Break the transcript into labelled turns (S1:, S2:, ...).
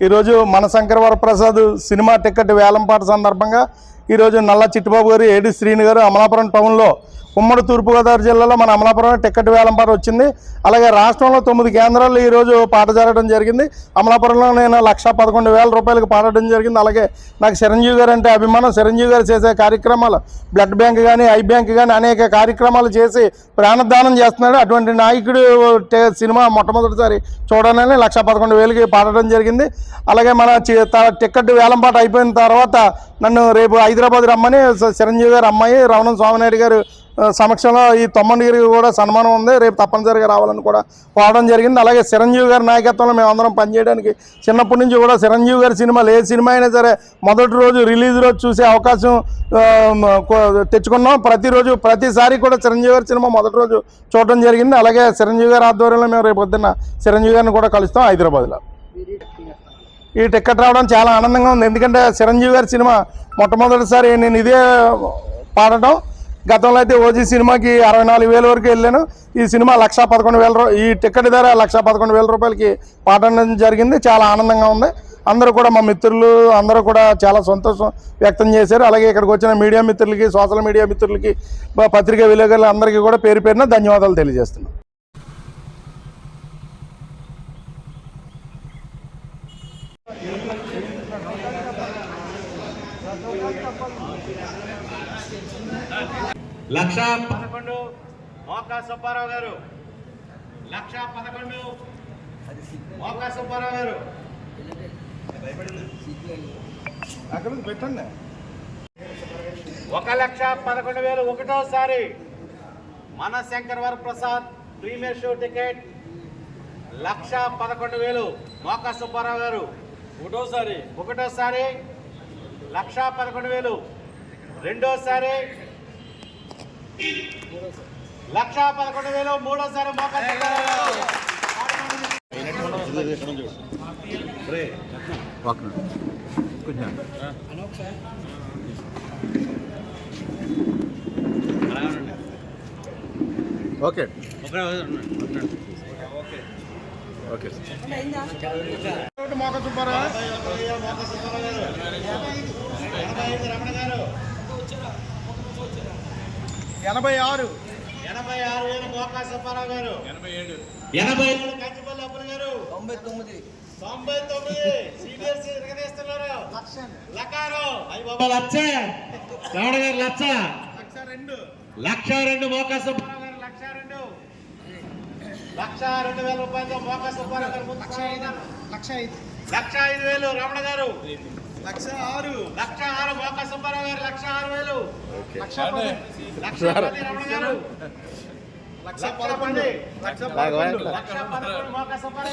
S1: ఈరోజు మన Shankara Varaprasad cinema ticket వేలంపాట సందర్భంగా ఈరోజు నల్ల చిట్టుబాబు గారు, ఏడి శ్రీని గారు అమలాపురం టౌన్లో ఉమ్మడి తూర్పుగోదావరి జిల్లాలో మన అమలాపురం టికెట్ వేలంపాట వచ్చింది. అలాగే రాష్ట్రంలో 9 కేంద్రాల్లో ఈరోజు పాట జరగడం జరిగింది. అమలాపురంలో నేను 1,11,000 రూపాయలకు పాడడం జరిగింది. అలాగే నాకు చిరంజీవి గారు అంటే అభిమానం. చిరంజీవి గారు చేసే కార్యక్రమాలు బ్లడ్ బ్యాంక్ కానీ, ఐ బ్యాంక్ కానీ అనేక కార్యక్రమాలు చేసి ప్రాణదానం చేస్తున్నాడు. అటువంటి నాయకుడు సినిమా మొట్టమొదటిసారి చూడాలని 1,11,000కి పాడడం జరిగింది. అలాగే మన టికెట్ వేలంపాట అయిపోయిన తర్వాత నన్ను రేపు హైదరాబాద్ రమ్మని చిరంజీవి గారు అమ్మాయి రమణ స్వామినాయుడు గారు సమక్షంలో ఈ తొమ్మండిగిరికి కూడా సన్మానం ఉంది. రేపు తప్పనిసరిగా రావాలని కూడా కోరడం జరిగింది. అలాగే చిరంజీవి గారి నాయకత్వంలో మేమందరం పనిచేయడానికి చిన్నప్పటి నుంచి కూడా చిరంజీవి గారి సినిమాలు ఏ సినిమా అయినా సరే మొదటి రోజు రిలీజ్ రోజు చూసే అవకాశం తెచ్చుకున్నాం. ప్రతిసారి కూడా చిరంజీవి గారి సినిమా మొదటి రోజు చూడడం జరిగింది. అలాగే చిరంజీవి గారి ఆధ్వర్యంలో మేము రేపు పొద్దున్న చిరంజీవి గారిని కూడా కలుస్తాం హైదరాబాద్లో. ఈ టికెట్ రావడం చాలా ఆనందంగా ఉంది. ఎందుకంటే చిరంజీవి గారి సినిమా మొట్టమొదటిసారి నేను ఇదే పాడటం. గతంలో అయితే ఓజీ సినిమాకి 64,000 వరకు వెళ్ళాను. ఈ సినిమా 1,11,000 ఈ టికెట్ ధర 1,11,000 రూపాయలకి పాడడం జరిగింది. చాలా ఆనందంగా ఉంది. అందరూ కూడా మా మిత్రులు అందరూ కూడా చాలా సంతోషం వ్యక్తం చేశారు. అలాగే ఇక్కడికి వచ్చిన మీడియా మిత్రులకి, సోషల్ మీడియా మిత్రులకి, పత్రికా విలేకరులు అందరికీ కూడా పేరు పేరున ధన్యవాదాలు తెలియజేస్తున్నాను.
S2: $1,11,000 మోకా సుబ్బారావు గారు. 1,11,000 మోకా సుబ్బారావు గారు.
S1: పెట్టండి.
S2: 1,11,000 ఒకటోసారి మన Shankar Varaprasad premiere show ticket 1,11,000 మోకా సుబ్బారావు గారు. ఒకటోసారి 1,11,000. రెండోసారి 1,11,000. మూడోసారి మోకా సుబ్బారావు గారు.
S1: ఓకే మోకా సుబ్బారావు
S2: 85 రమణ గారు.
S1: 86
S2: మోకా సుబ్బారావు గారు. 87 కంచిపల్లి అప్పుల గారు. 99 సీనియర్ తిరగదీస్తున్నారు. లకారు అయ్యి బాబా లక్ష రమణ గారు. 1,02 మోకా సుబ్బారావు గారు. 1,02,000 రూపాయలతో మోకా సుబ్బారావు గారు. 1,05,000 రమణ గారు.
S1: 1,06
S2: మోకా సుబ్బారావు గారు. 1,06,000. 1,10 రమణ గారు. 1,11 మోకా సుబ్బారావు